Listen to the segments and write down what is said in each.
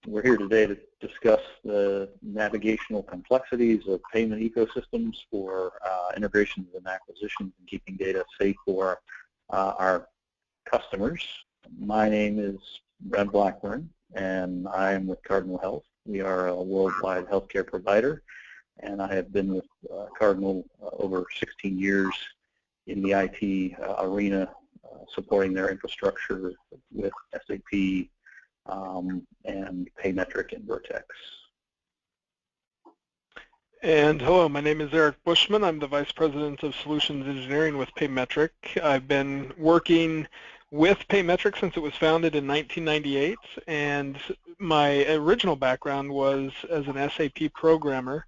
We're here today to discuss the navigational complexities of payment ecosystems for integrations and acquisitions and keeping data safe for our customers. My name is Brad Blackburn, and I am with Cardinal Health. We are a worldwide healthcare provider, and I have been with Cardinal over 16 years in the IT arena, supporting their infrastructure with SAP, and Paymetric and Vertex. And hello, my name is Eric Bushman. I'm the Vice President of Solutions Engineering with Paymetric. I've been working with Paymetric since it was founded in 1998, and my original background was as an SAP programmer.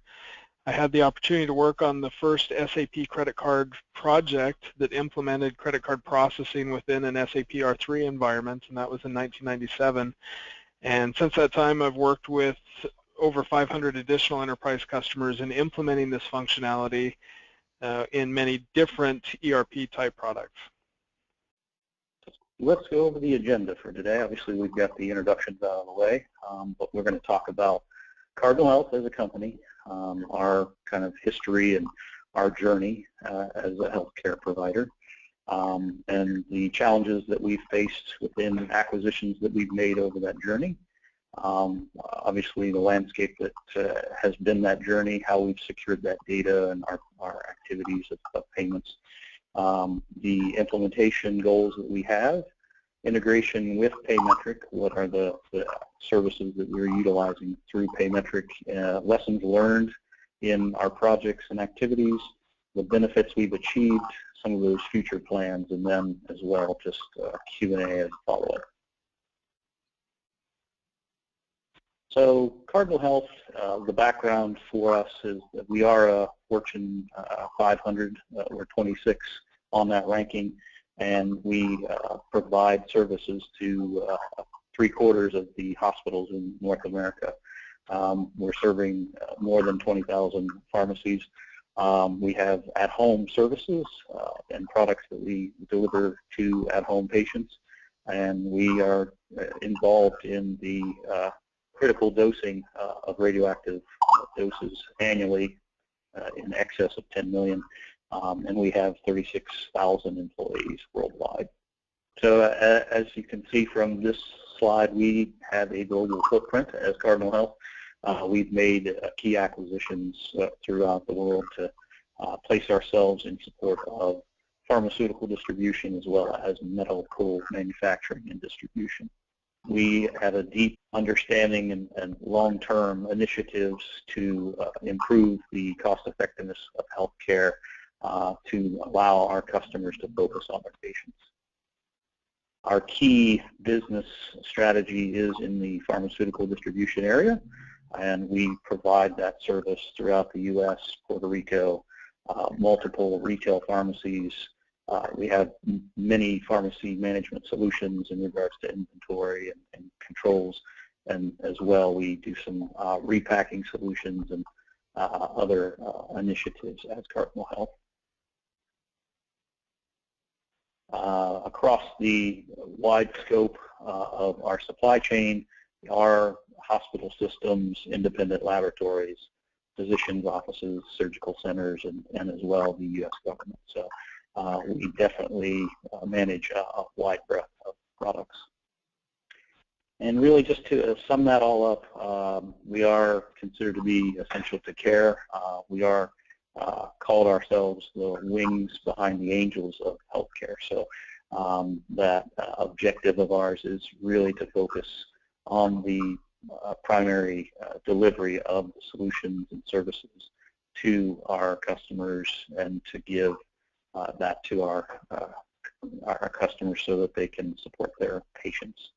I had the opportunity to work on the first SAP credit card project that implemented credit card processing within an SAP R3 environment, and that was in 1997. And since that time, I've worked with over 500 additional enterprise customers in implementing this functionality in many different ERP-type products. Let's go over the agenda for today. Obviously, we've got the introductions out of the way, but we're going to talk about Cardinal Health as a company, our kind of history and our journey as a healthcare provider, and the challenges that we've faced within acquisitions that we've made over that journey. Obviously, the landscape that has been that journey, how we've secured that data and our activities of payments, the implementation goals that we have, integration with Paymetric, what are the services that we're utilizing through Paymetric, lessons learned in our projects and activities, the benefits we've achieved, some of those future plans, and then as well just Q&A as follow-up. So Cardinal Health, the background for us is that we are a Fortune 500, we're 26 on that ranking, and we provide services to 3/4 of the hospitals in North America. We're serving more than 20,000 pharmacies. We have at-home services and products that we deliver to at-home patients, and we are involved in the critical dosing of radioactive doses annually in excess of 10 million. And we have 36,000 employees worldwide. So as you can see from this slide, we have a global footprint as Cardinal Health. We've made key acquisitions throughout the world to place ourselves in support of pharmaceutical distribution as well as medical manufacturing and distribution. We have a deep understanding and long-term initiatives to improve the cost effectiveness of healthcare, to allow our customers to focus on their patients. Our key business strategy is in the pharmaceutical distribution area, and we provide that service throughout the U.S., Puerto Rico, multiple retail pharmacies. We have many pharmacy management solutions in regards to inventory and controls, and as well we do some repacking solutions and other initiatives as Cardinal Health. Across the wide scope of our supply chain are hospital systems, independent laboratories, physicians' offices, surgical centers, and as well the U.S. government. So we definitely manage a wide breadth of products. And really just to sum that all up, we are considered to be essential to care. We are called ourselves the wings behind the angels of healthcare. So that objective of ours is really to focus on the primary delivery of the solutions and services to our customers, and to give that to our customers so that they can support their patients.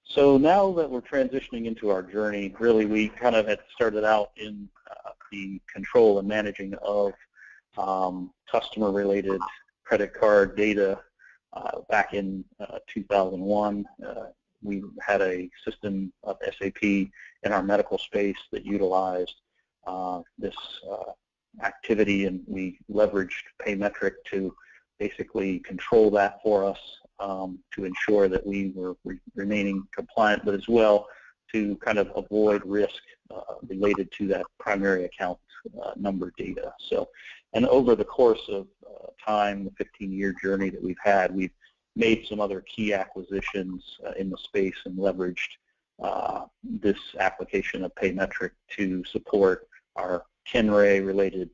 So now that we're transitioning into our journey, really we kind of had started out in the control and managing of customer-related credit card data back in 2001. We had a system of SAP in our medical space that utilized this activity, and we leveraged Paymetric to basically control that for us, to ensure that we were remaining compliant, but as well to kind of avoid risk related to that primary account number data. So, and over the course of time, the 15-year journey that we've had, we've made some other key acquisitions in the space and leveraged this application of Paymetric to support our Kenray-related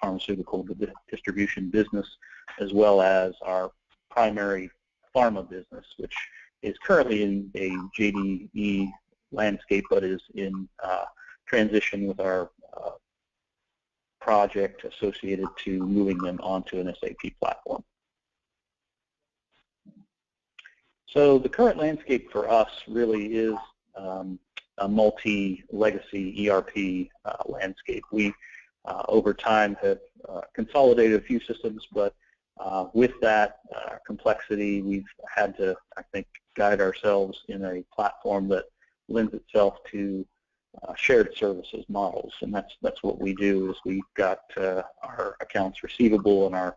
pharmaceutical distribution business, as well as our primary pharma business, which is currently in a JDE landscape, but is in transition with our project associated to moving them onto an SAP platform. So the current landscape for us really is a multi-legacy ERP landscape. We, over time, have consolidated a few systems, but with that complexity, we've had to, I think, guide ourselves in a platform that lends itself to shared services models, and that's what we do. Is we've got our accounts receivable and our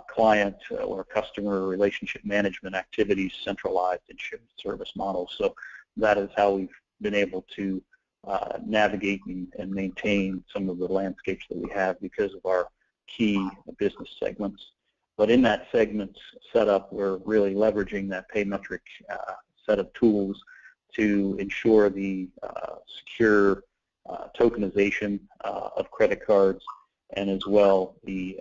client or customer relationship management activities centralized in shared service models. So that is how we've been able to navigate and maintain some of the landscapes that we have because of our key business segments. But in that segment setup, we're really leveraging that Paymetric set of tools to ensure the secure tokenization of credit cards, and as well the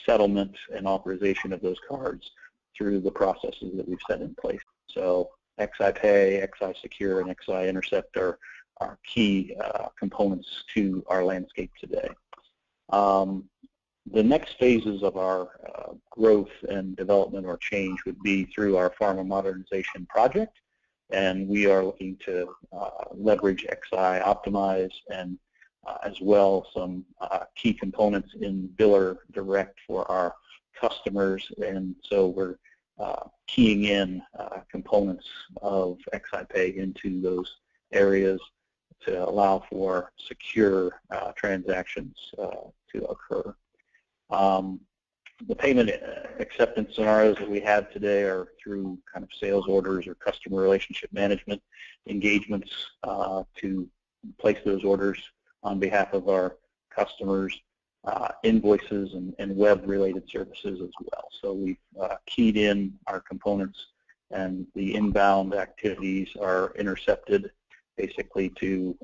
settlement and authorization of those cards through the processes that we've set in place. So XIPay, XISecure, and XIIntercept are key components to our landscape today. The next phases of our growth and development or change would be through our pharma modernization project, and we are looking to leverage XI Optimize and as well some key components in Biller Direct for our customers, and so we're keying in components of XIPay into those areas to allow for secure transactions to occur. The payment acceptance scenarios that we have today are through kind of sales orders or customer relationship management engagements to place those orders on behalf of our customers, invoices and web-related services as well. So we've keyed in our components, and the inbound activities are intercepted basically to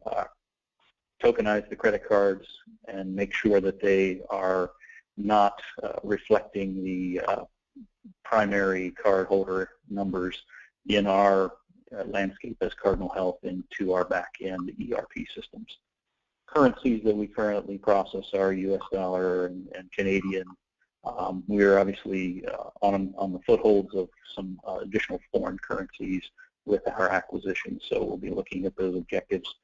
tokenize the credit cards and make sure that they are not reflecting the primary cardholder numbers in our landscape as Cardinal Health into our back-end ERP systems. Currencies that we currently process are US dollar and Canadian. We are obviously on the footholds of some additional foreign currencies with our acquisition, so we'll be looking at those objectives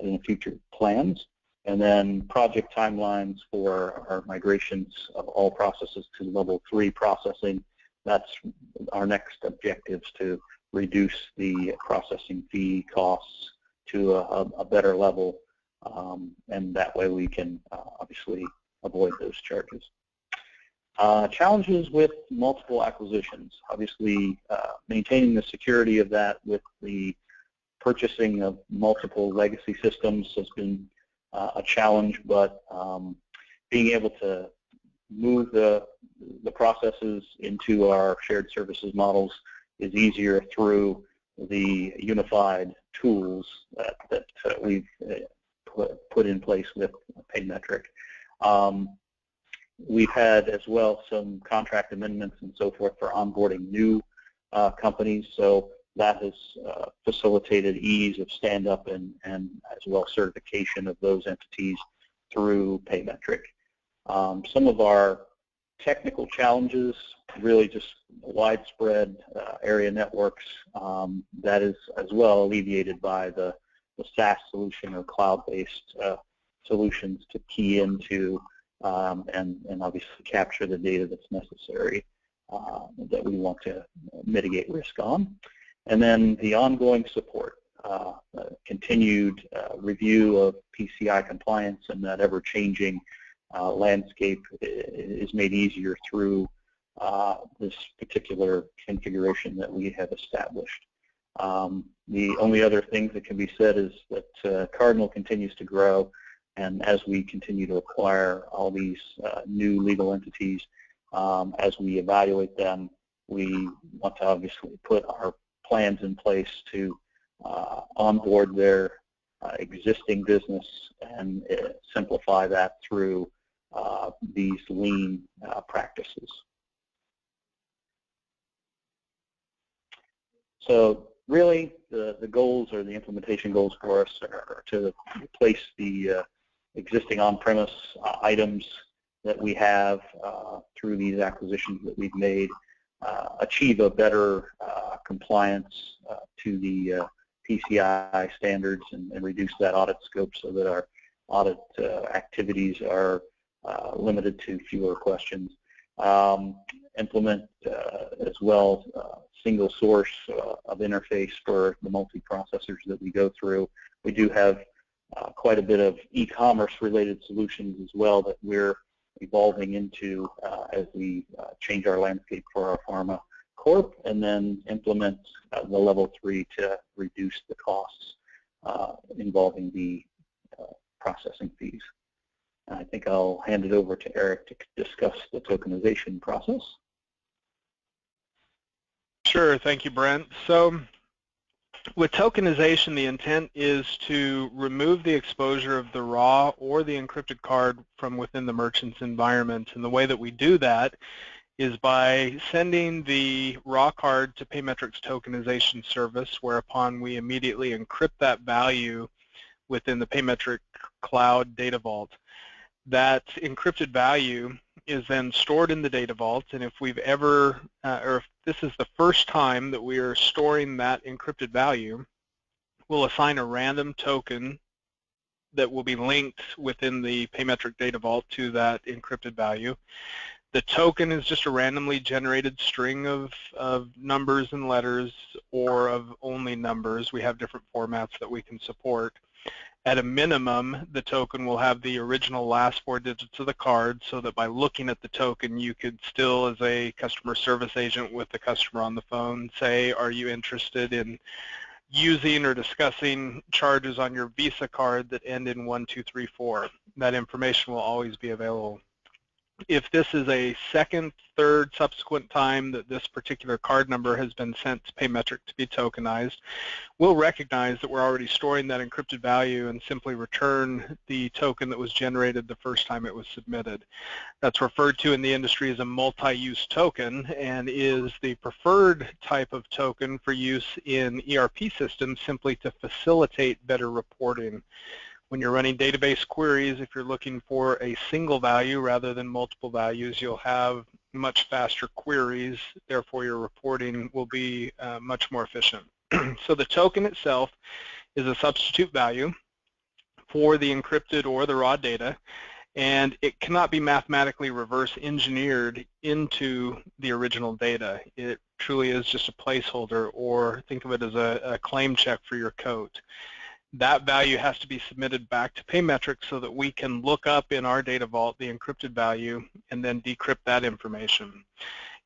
in future plans. And then project timelines for our migrations of all processes to level 3 processing. That's our next objectives, to reduce the processing fee costs to a better level, and that way we can obviously avoid those charges. Challenges with multiple acquisitions. Obviously, maintaining the security of that with the purchasing of multiple legacy systems has been a challenge, but being able to move the processes into our shared services models is easier through the unified tools that we've put in place with Paymetric. We've had as well some contract amendments and so forth for onboarding new companies, so that has facilitated ease of stand-up and as well certification of those entities through Paymetric. Some of our technical challenges, really just widespread area networks, that is as well alleviated by the SaaS solution or cloud-based solutions to key into and obviously capture the data that's necessary that we want to mitigate risk on. And then the ongoing support, continued review of PCI compliance, and that ever-changing landscape is made easier through this particular configuration that we have established. The only other thing that can be said is that Cardinal continues to grow, and as we continue to acquire all these new legal entities, as we evaluate them, we want to obviously put our plans in place to onboard their existing business and simplify that through these lean practices. So really, the goals or the implementation goals for us are to replace the existing on-premise items that we have through these acquisitions that we've made, achieve a better compliance to the PCI standards and reduce that audit scope so that our audit activities are limited to fewer questions. Implement as well single source of interface for the multi-processors that we go through. We do have quite a bit of e-commerce related solutions as well that we're evolving into as we change our landscape for our pharma corp, and then implement the level 3 to reduce the costs involving the processing fees. I think I'll hand it over to Eric to discuss the tokenization process. Sure, thank you, Brent. So with tokenization, the intent is to remove the exposure of the raw or the encrypted card from within the merchant's environment. And the way that we do that is by sending the raw card to Paymetric's tokenization service, whereupon we immediately encrypt that value within the Paymetric Cloud Data Vault. That encrypted value is then stored in the data vault, and if we've ever, or if this is the first time that we are storing that encrypted value, we'll assign a random token that will be linked within the Paymetric data vault to that encrypted value. The token is just a randomly generated string of numbers and letters, or of only numbers. We have different formats that we can support. At a minimum, the token will have the original last 4 digits of the card, so that by looking at the token, you could still, as a customer service agent with the customer on the phone, say, are you interested in using or discussing charges on your Visa card that end in 1234? That information will always be available. If this is a second, third, subsequent time that this particular card number has been sent to Paymetric to be tokenized, we'll recognize that we're already storing that encrypted value and simply return the token that was generated the first time it was submitted. That's referred to in the industry as a multi-use token, and is the preferred type of token for use in ERP systems simply to facilitate better reporting. When you're running database queries, if you're looking for a single value rather than multiple values, you'll have much faster queries. Therefore, your reporting will be much more efficient. So the token itself is a substitute value for the encrypted or the raw data, and it cannot be mathematically reverse engineered into the original data. It truly is just a placeholder, or think of it as a claim check for your coat. That value has to be submitted back to Paymetric so that we can look up in our data vault the encrypted value and then decrypt that information.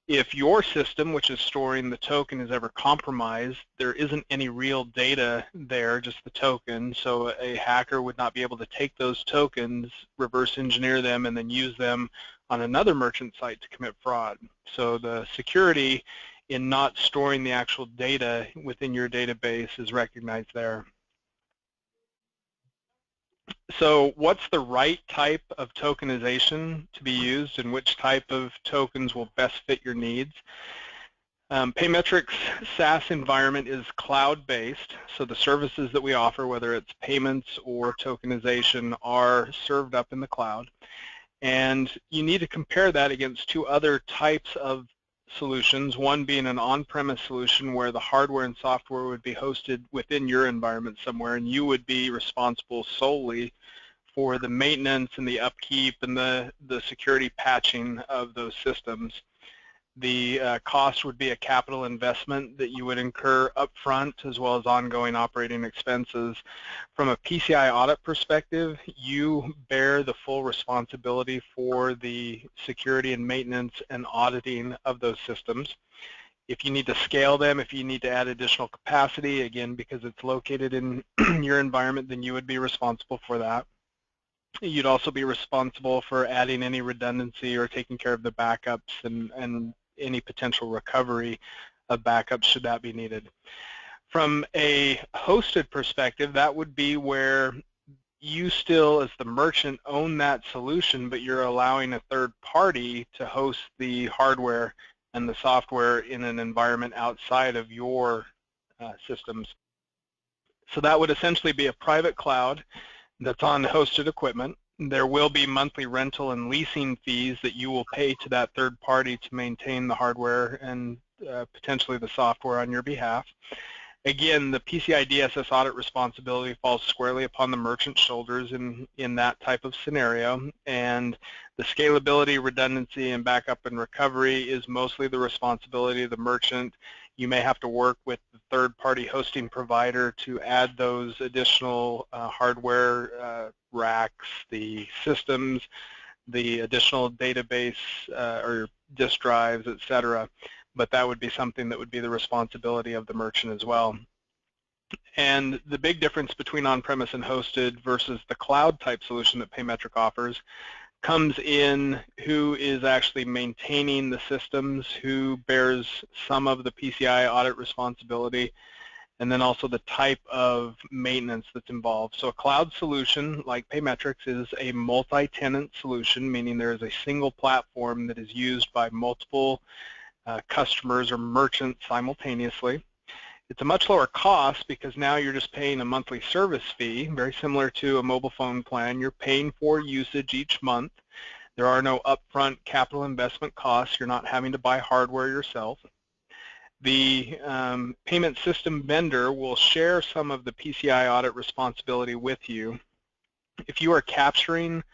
If your system, which is storing the token, is ever compromised, there isn't any real data there, just the token, so a hacker would not be able to take those tokens, reverse engineer them, and then use them on another merchant site to commit fraud. So the security in not storing the actual data within your database is recognized there. So what's the right type of tokenization to be used, and which type of tokens will best fit your needs? Paymetric's SaaS environment is cloud-based, so the services that we offer, whether it's payments or tokenization, are served up in the cloud. And you need to compare that against 2 other types of solutions, one being an on-premise solution where the hardware and software would be hosted within your environment somewhere, and you would be responsible solely for the maintenance and the upkeep and the security patching of those systems. The cost would be a capital investment that you would incur upfront, as well as ongoing operating expenses. From a PCI audit perspective, you bear the full responsibility for the security and maintenance and auditing of those systems. If you need to scale them, if you need to add additional capacity, again, because it's located in your environment, then you would be responsible for that. You'd also be responsible for adding any redundancy or taking care of the backups and any potential recovery of backups should that be needed. From a hosted perspective, that would be where you still, as the merchant, own that solution, but you're allowing a third party to host the hardware and the software in an environment outside of your systems. So that would essentially be a private cloud that's on hosted equipment. There will be monthly rental and leasing fees that you will pay to that third party to maintain the hardware and potentially the software on your behalf. Again, the PCI DSS audit responsibility falls squarely upon the merchant's shoulders in that type of scenario, and the scalability, redundancy, and backup and recovery is mostly the responsibility of the merchant. You may have to work with the third-party hosting provider to add those additional hardware racks, the systems, the additional database or disk drives, etc. But that would be something that would be the responsibility of the merchant as well. And the big difference between on-premise and hosted versus the cloud-type solution that Paymetric offers comes in who is actually maintaining the systems, who bears some of the PCI audit responsibility, and then also the type of maintenance that's involved. So a cloud solution like Paymetric's is a multi-tenant solution, meaning there is a single platform that is used by multiple customers or merchants simultaneously. It's a much lower cost because now you're just paying a monthly service fee, very similar to a mobile phone plan. You're paying for usage each month. There are no upfront capital investment costs. You're not having to buy hardware yourself. The payment system vendor will share some of the PCI audit responsibility with you. If you are capturing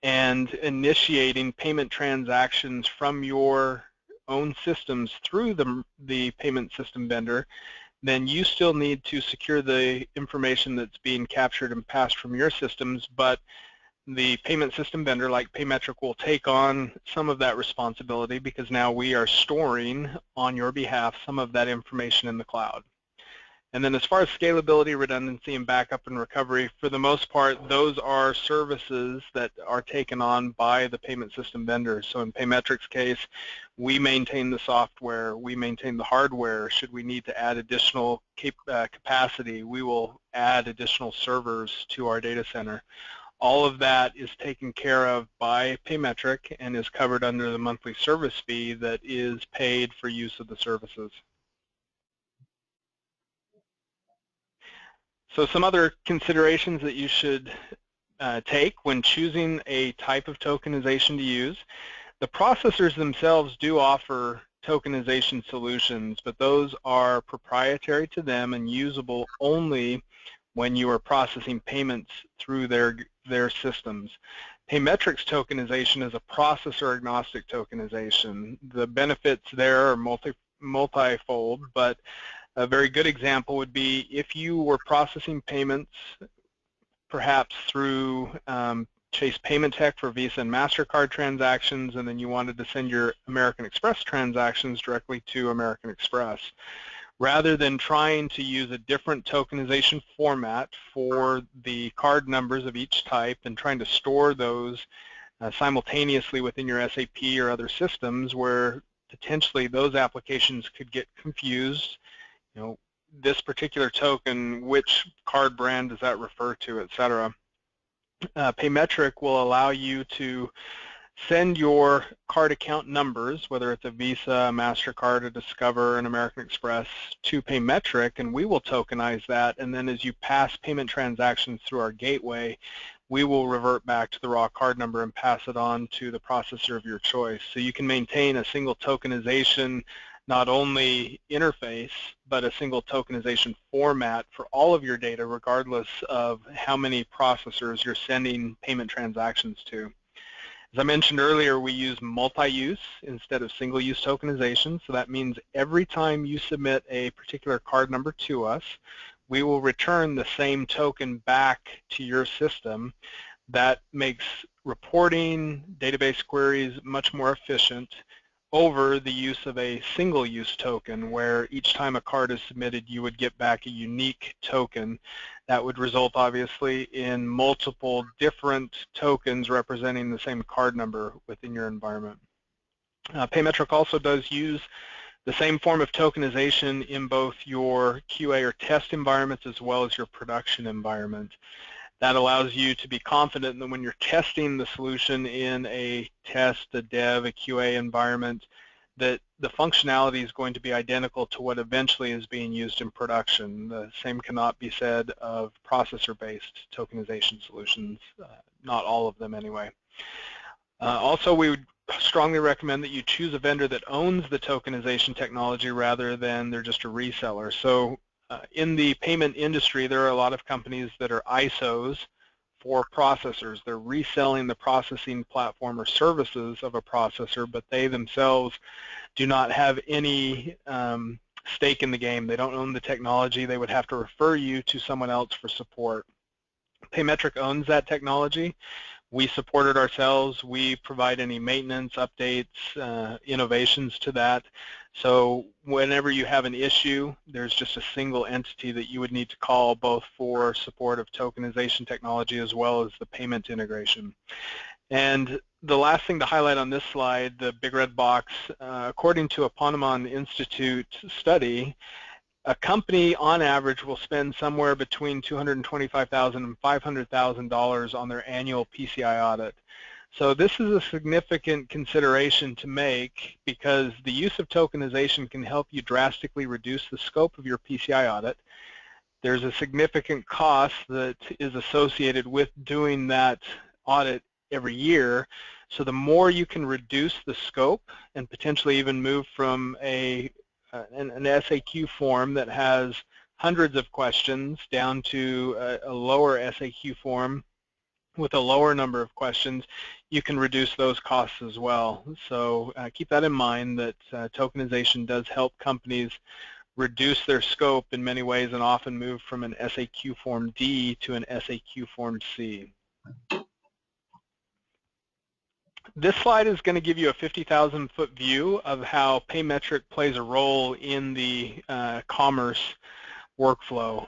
and initiating payment transactions from your own systems through the payment system vendor, then you still need to secure the information that's being captured and passed from your systems, but the payment system vendor like Paymetric will take on some of that responsibility because now we are storing on your behalf some of that information in the cloud. And then as far as scalability, redundancy, and backup and recovery, for the most part, those are services that are taken on by the payment system vendors. So in Paymetric's case, we maintain the software, we maintain the hardware. Should we need to add additional capacity, we will add additional servers to our data center. All of that is taken care of by Paymetric and is covered under the monthly service fee that is paid for use of the services. So some other considerations that you should take when choosing a type of tokenization to use. The processors themselves do offer tokenization solutions, but those are proprietary to them and usable only when you are processing payments through their systems. Paymetric's tokenization is a processor-agnostic tokenization. The benefits there are multifold, but a very good example would be if you were processing payments perhaps through Chase Paymetric for Visa and MasterCard transactions, and then you wanted to send your American Express transactions directly to American Express. Rather than trying to use a different tokenization format for the card numbers of each type and trying to store those simultaneously within your SAP or other systems where potentially those applications could get confused, you know, this particular token, which card brand does that refer to, etc. Paymetric will allow you to send your card account numbers, whether it's a Visa, a MasterCard, a Discover, an American Express, to Paymetric, and we will tokenize that, and then as you pass payment transactions through our gateway, we will revert back to the raw card number and pass it on to the processor of your choice. So you can maintain a single tokenization not only interface, but a single tokenization format for all of your data, regardless of how many processors you're sending payment transactions to. As I mentioned earlier, we use multi-use instead of single-use tokenization, so that means every time you submit a particular card number to us, we will return the same token back to your system. That makes reporting, database queries much more efficient. over the use of a single-use token, where each time a card is submitted, you would get back a unique token. That would result, obviously, in multiple different tokens representing the same card number within your environment. Paymetric also does use the same form of tokenization in both your QA or test environments as well as your production environment. That allows you to be confident that when you're testing the solution in a test, a dev, a QA environment, that the functionality is going to be identical to what eventually is being used in production. The same cannot be said of processor-based tokenization solutions, not all of them anyway. Also, we would strongly recommend that you choose a vendor that owns the tokenization technology rather than they're just a reseller. So in the payment industry, there are a lot of companies that are ISOs for processors. They're reselling the processing platform or services of a processor, but they themselves do not have any stake in the game. They don't own the technology. They would have to refer you to someone else for support. Paymetric owns that technology. We support it ourselves. We provide any maintenance, updates, innovations to that. So whenever you have an issue, there's just a single entity that you would need to call, both for support of tokenization technology as well as the payment integration. And the last thing to highlight on this slide, the big red box, according to a Ponemon Institute study, a company on average will spend somewhere between $225,000 and $500,000 on their annual PCI audit. So this is a significant consideration to make, because the use of tokenization can help you drastically reduce the scope of your PCI audit. There's a significant cost that is associated with doing that audit every year. So the more you can reduce the scope and potentially even move from an SAQ form that has hundreds of questions down to a lower SAQ form with a lower number of questions, you can reduce those costs as well. So keep that in mind, that tokenization does help companies reduce their scope in many ways and often move from an SAQ form D to an SAQ form C. This slide is going to give you a 50,000-foot view of how Paymetric plays a role in the commerce workflow.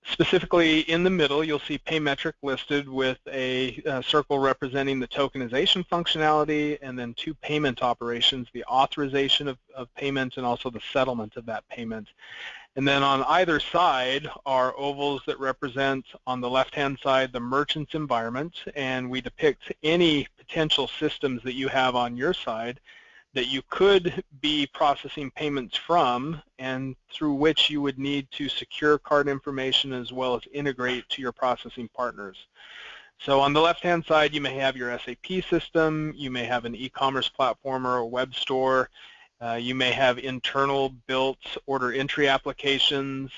Specifically, in the middle, you'll see Paymetric listed with a circle representing the tokenization functionality, and then two payment operations, the authorization of payment and also the settlement of that payment. And then on either side are ovals that represent, on the left-hand side, the merchant's environment, and we depict any potential systems that you have on your side that you could be processing payments from, and through which you would need to secure card information as well as integrate to your processing partners. So on the left-hand side, you may have your SAP system, you may have an e-commerce platform or a web store, you may have internal built order entry applications,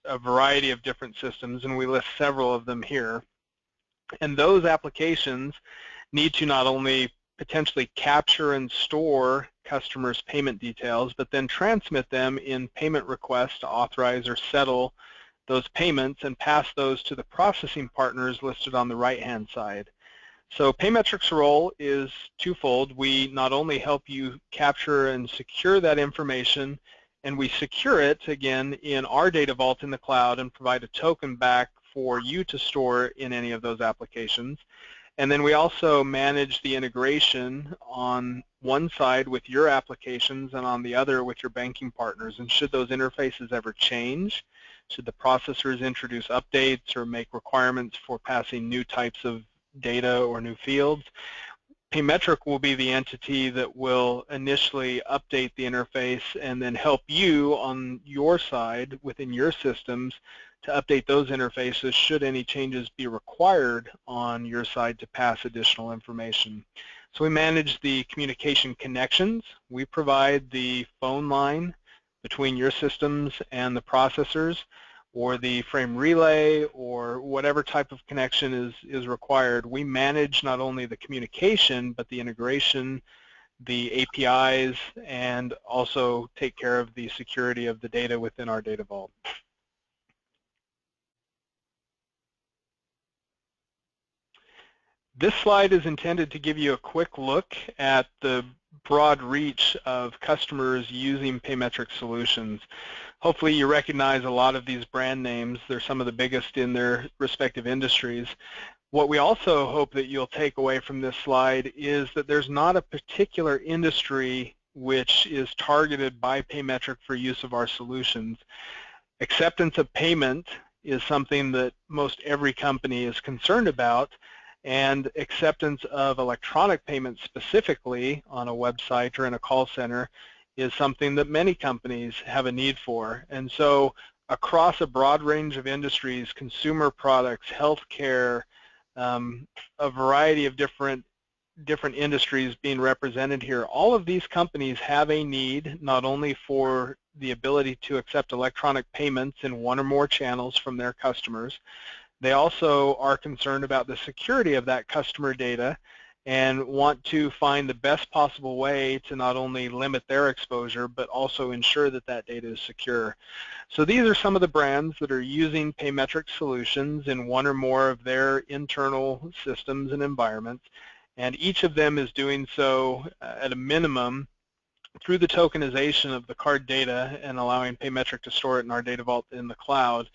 a variety of different systems, and we list several of them here. And those applications need to not only potentially capture and store customers' payment details, but then transmit them in payment requests to authorize or settle those payments and pass those to the processing partners listed on the right-hand side. So Paymetric's role is twofold. We not only help you capture and secure that information, and we secure it, again, in our data vault in the cloud and provide a token back for you to store in any of those applications. And then we also manage the integration on one side with your applications and on the other with your banking partners. And should those interfaces ever change, should the processors introduce updates or make requirements for passing new types of data or new fields, Paymetric will be the entity that will initially update the interface and then help you on your side within your systems to update those interfaces should any changes be required on your side to pass additional information. So we manage the communication connections. We provide the phone line between your systems and the processors, or the frame relay, or whatever type of connection is required. We manage not only the communication, but the integration, the APIs, and also take care of the security of the data within our data vault. This slide is intended to give you a quick look at the broad reach of customers using Paymetric solutions. Hopefully you recognize a lot of these brand names. They're some of the biggest in their respective industries. What we also hope that you'll take away from this slide is that there's not a particular industry which is targeted by Paymetric for use of our solutions. Acceptance of payment is something that most every company is concerned about, and acceptance of electronic payment specifically on a website or in a call center is something that many companies have a need for. And so across a broad range of industries, consumer products, healthcare, a variety of different industries being represented here, all of these companies have a need not only for the ability to accept electronic payments in one or more channels from their customers. They also are concerned about the security of that customer data and want to find the best possible way to not only limit their exposure but also ensure that that data is secure. So these are some of the brands that are using Paymetric solutions in one or more of their internal systems and environments, and each of them is doing so at a minimum through the tokenization of the card data and allowing Paymetric to store it in our data vault in the cloud.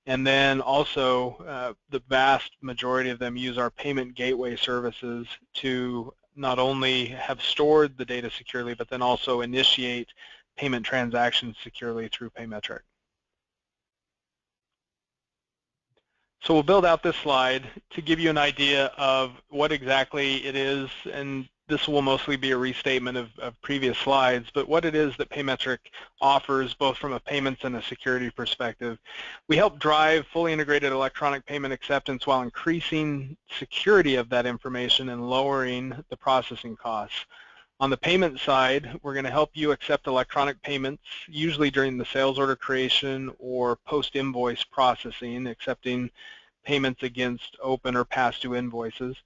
And then also the vast majority of them use our payment gateway services to not only have stored the data securely, but then also initiate payment transactions securely through Paymetric. So we'll build out this slide to give you an idea of what exactly it is, and this will mostly be a restatement of previous slides, but what it is that Paymetric offers both from a payments and a security perspective. We help drive fully integrated electronic payment acceptance while increasing security of that information and lowering the processing costs. On the payment side, we're going to help you accept electronic payments, usually during the sales order creation or post-invoice processing, accepting payments against open or past due invoices.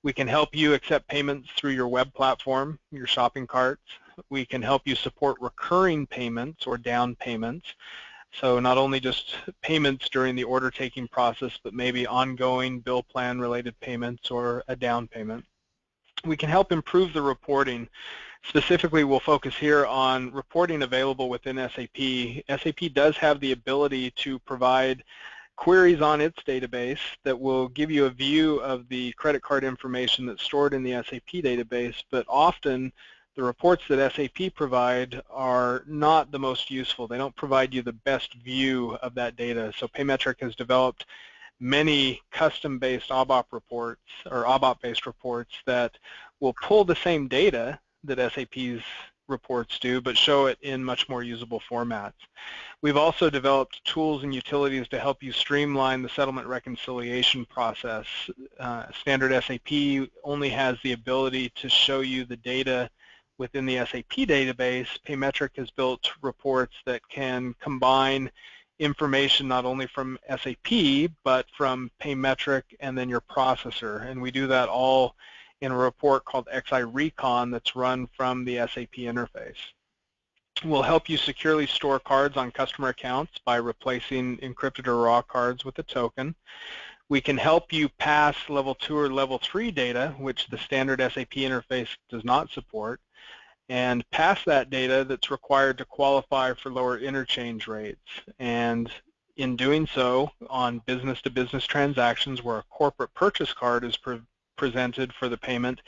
We can help you accept payments through your web platform, your shopping carts. We can help you support recurring payments or down payments. So not only just payments during the order taking process, but maybe ongoing bill plan related payments or a down payment. We can help improve the reporting. Specifically, we'll focus here on reporting available within SAP. SAP does have the ability to provide queries on its database that will give you a view of the credit card information that's stored in the SAP database, but often the reports that SAP provide are not the most useful. They don't provide you the best view of that data. So Paymetric has developed many custom-based ABAP reports or ABAP-based reports that will pull the same data that SAP's reports do, but show it in much more usable formats. We've also developed tools and utilities to help you streamline the settlement reconciliation process. Standard SAP only has the ability to show you the data within the SAP database. Paymetric has built reports that can combine information not only from SAP, but from Paymetric and then your processor. And we do that all in a report called XI Recon that's run from the SAP interface. We'll help you securely store cards on customer accounts by replacing encrypted or raw cards with a token. We can help you pass level 2 or level 3 data, which the standard SAP interface does not support, and pass that data that's required to qualify for lower interchange rates. And in doing so, on business-to-business transactions where a corporate purchase card is presented for the payment,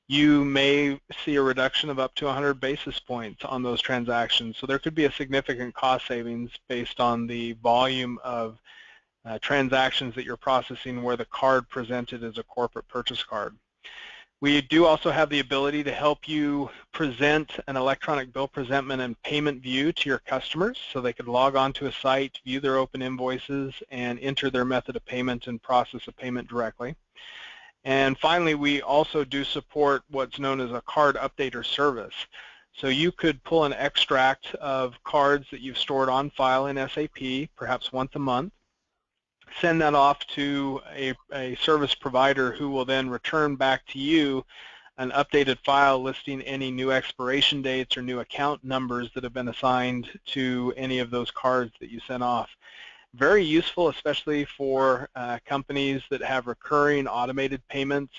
you may see a reduction of up to 100 basis points on those transactions. So there could be a significant cost savings based on the volume of transactions that you're processing where the card presented as a corporate purchase card. We do also have the ability to help you present an electronic bill presentment and payment view to your customers so they could log on to a site, view their open invoices, and enter their method of payment and process a payment directly. And finally, we also do support what's known as a card updater service. So you could pull an extract of cards that you've stored on file in SAP, perhaps once a month, send that off to a service provider who will then return back to you an updated file listing any new expiration dates or new account numbers that have been assigned to any of those cards that you sent off. Very useful, especially for companies that have recurring automated payments,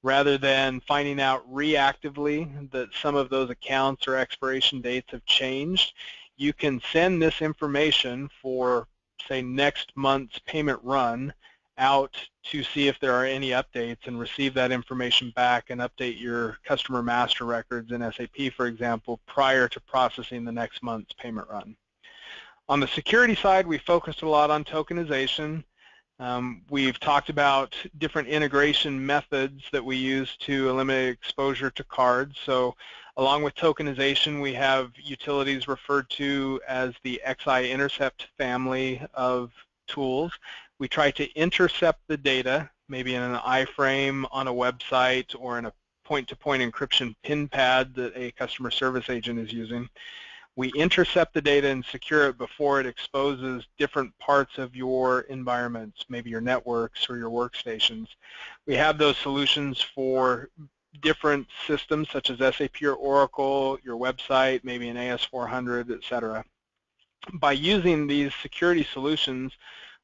rather than finding out reactively that some of those accounts or expiration dates have changed. You can send this information for, say, next month's payment run out to see if there are any updates and receive that information back and update your customer master records in SAP, for example, prior to processing the next month's payment run. On the security side, we focused a lot on tokenization. We've talked about different integration methods that we use to eliminate exposure to cards. So along with tokenization, we have utilities referred to as the XI intercept family of tools. We try to intercept the data, maybe in an iframe on a website or in a point-to-point encryption pin pad that a customer service agent is using. We intercept the data and secure it before it exposes different parts of your environments, maybe your networks or your workstations. We have those solutions for different systems such as SAP or Oracle, your website, maybe an AS400, etc. By using these security solutions,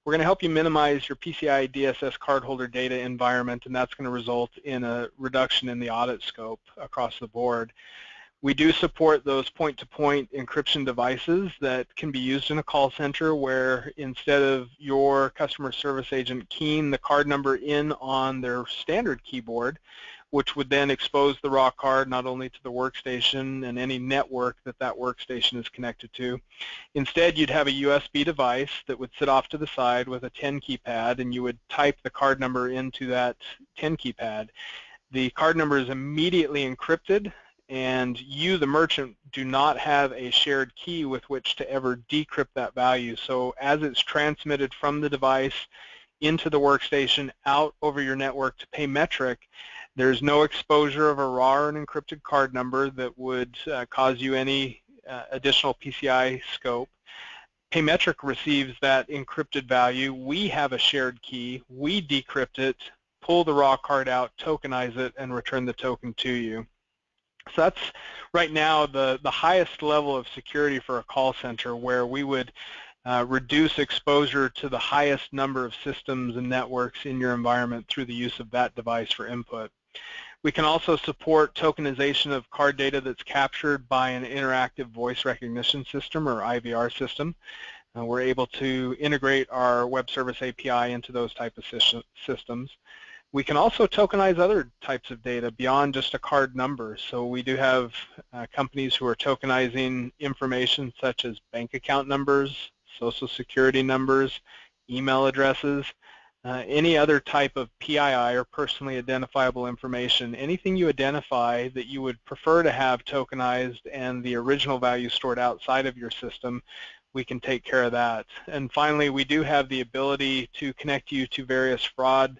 we're going to help you minimize your PCI DSS cardholder data environment, and that's going to result in a reduction in the audit scope across the board. We do support those point-to-point encryption devices that can be used in a call center where instead of your customer service agent keying the card number in on their standard keyboard, which would then expose the raw card not only to the workstation and any network that that workstation is connected to. Instead, you'd have a USB device that would sit off to the side with a 10-key pad, and you would type the card number into that 10-key pad. The card number is immediately encrypted, and you, the merchant, do not have a shared key with which to ever decrypt that value. So as it's transmitted from the device into the workstation out over your network to Paymetric, there's no exposure of a raw or an encrypted card number that would cause you any additional PCI scope. Paymetric receives that encrypted value. We have a shared key. We decrypt it, pull the raw card out, tokenize it, and return the token to you. So that's right now the highest level of security for a call center, where we would reduce exposure to the highest number of systems and networks in your environment through the use of that device for input. We can also support tokenization of card data that's captured by an interactive voice recognition system, or IVR system. We're able to integrate our web service API into those type of systems. We can also tokenize other types of data beyond just a card number. So we do have companies who are tokenizing information such as bank account numbers, social security numbers, email addresses, any other type of PII or personally identifiable information, anything you identify that you would prefer to have tokenized and the original value stored outside of your system, we can take care of that. And finally, we do have the ability to connect you to various fraud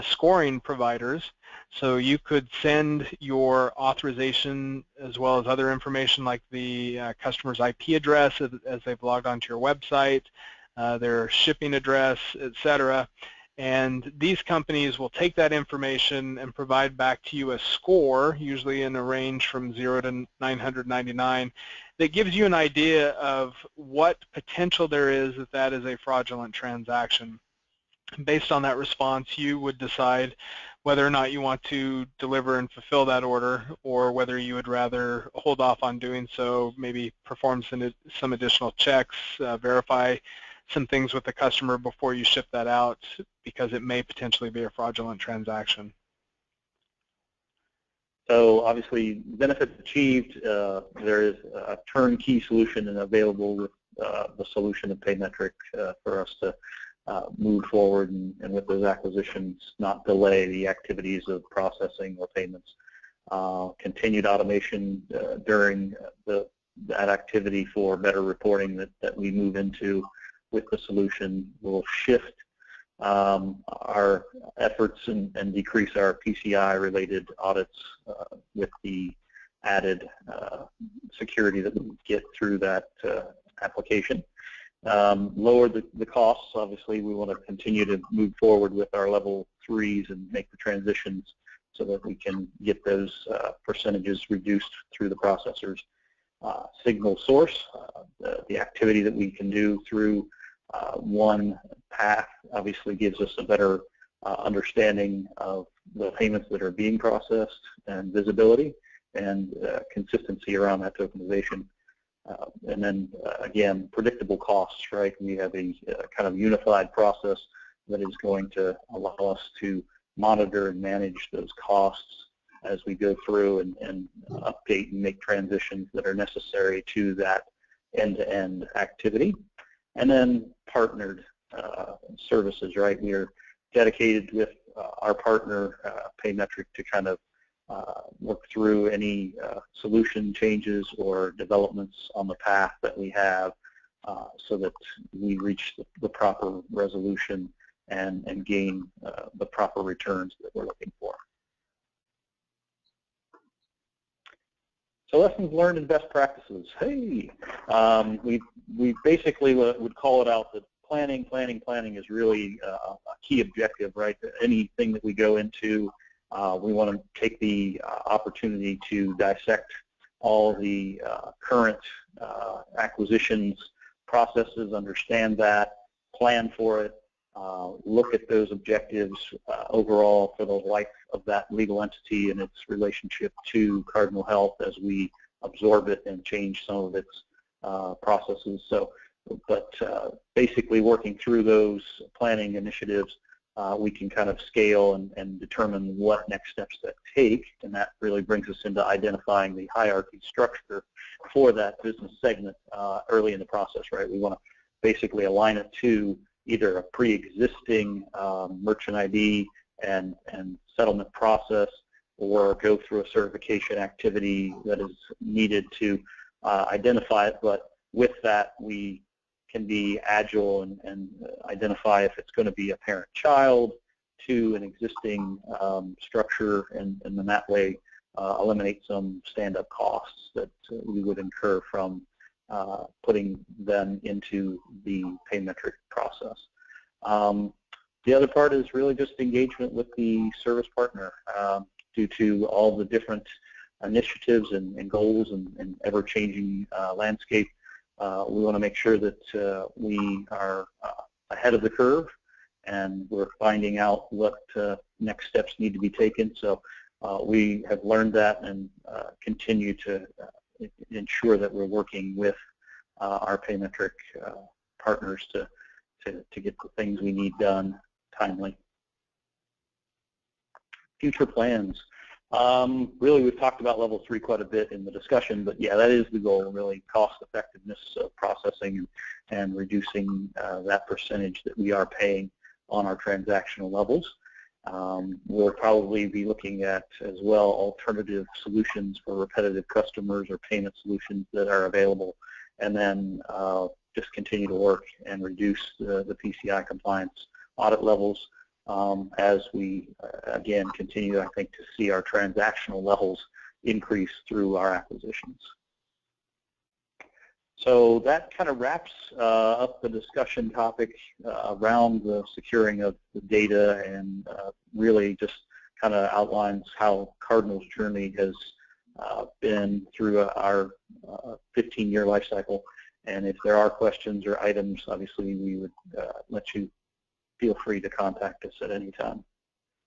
scoring providers. So you could send your authorization as well as other information like the customer's IP address as they've logged onto your website, their shipping address, etc. And these companies will take that information and provide back to you a score, usually in a range from 0 to 999, that gives you an idea of what potential there is that is a fraudulent transaction. Based on that response, you would decide whether or not you want to deliver and fulfill that order, or whether you would rather hold off on doing so, maybe perform some additional checks, verify some things with the customer before you ship that out, because it may potentially be a fraudulent transaction. So obviously, benefits achieved. There is a turnkey solution and available with the solution of Paymetric for us to move forward and with those acquisitions not delay the activities of processing or payments. Continued automation during that activity for better reporting that we move into with the solution will shift our efforts and decrease our PCI-related audits with the added security that we get through that application. Lower the costs. Obviously, we want to continue to move forward with our level 3s and make the transitions so that we can get those percentages reduced through the processors. Signal source, the activity that we can do through One path obviously gives us a better understanding of the payments that are being processed and visibility and consistency around that tokenization. And then again, predictable costs, right? We have a kind of unified process that is going to allow us to monitor and manage those costs as we go through and update and make transitions that are necessary to that end-to-end activity. And then partnered services, right? We are dedicated with our partner, Paymetric, to kind of work through any solution changes or developments on the path that we have so that we reach the proper resolution and gain the proper returns that we're looking for. So lessons learned and best practices. Hey, we basically would call it out that planning is really a key objective, right? Anything that we go into, we want to take the opportunity to dissect all the current acquisitions processes, understand that, plan for it, look at those objectives overall for the life of that legal entity and its relationship to Cardinal Health as we absorb it and change some of its processes. So, but basically working through those planning initiatives, we can kind of scale and determine what next steps to take, and that really brings us into identifying the hierarchy structure for that business segment early in the process, right? We want to basically align it to either a pre-existing merchant ID and settlement process, or go through a certification activity that is needed to identify it. But with that, we can be agile and identify if it's going to be a parent-child to an existing structure, and then that way eliminate some stand-up costs that we would incur from putting them into the Paymetric process. The other part is really just engagement with the service partner. Due to all the different initiatives and goals and ever-changing landscape, we want to make sure that we are ahead of the curve and we're finding out what next steps need to be taken. So we have learned that and continue to ensure that we're working with our Paymetric partners to get the things we need done timely. Future plans. Really, we've talked about level 3 quite a bit in the discussion, but yeah, that is the goal, really, cost effectiveness of processing and reducing that percentage that we are paying on our transactional levels. We'll probably be looking at as well alternative solutions for repetitive customers or payment solutions that are available, and then just continue to work and reduce the PCI compliance audit levels as we, again, continue, I think, to see our transactional levels increase through our acquisitions. So that kind of wraps up the discussion topic around the securing of the data, and really just kind of outlines how Cardinal's journey has been through our 15-year life cycle. And if there are questions or items, obviously we would let you feel free to contact us at any time.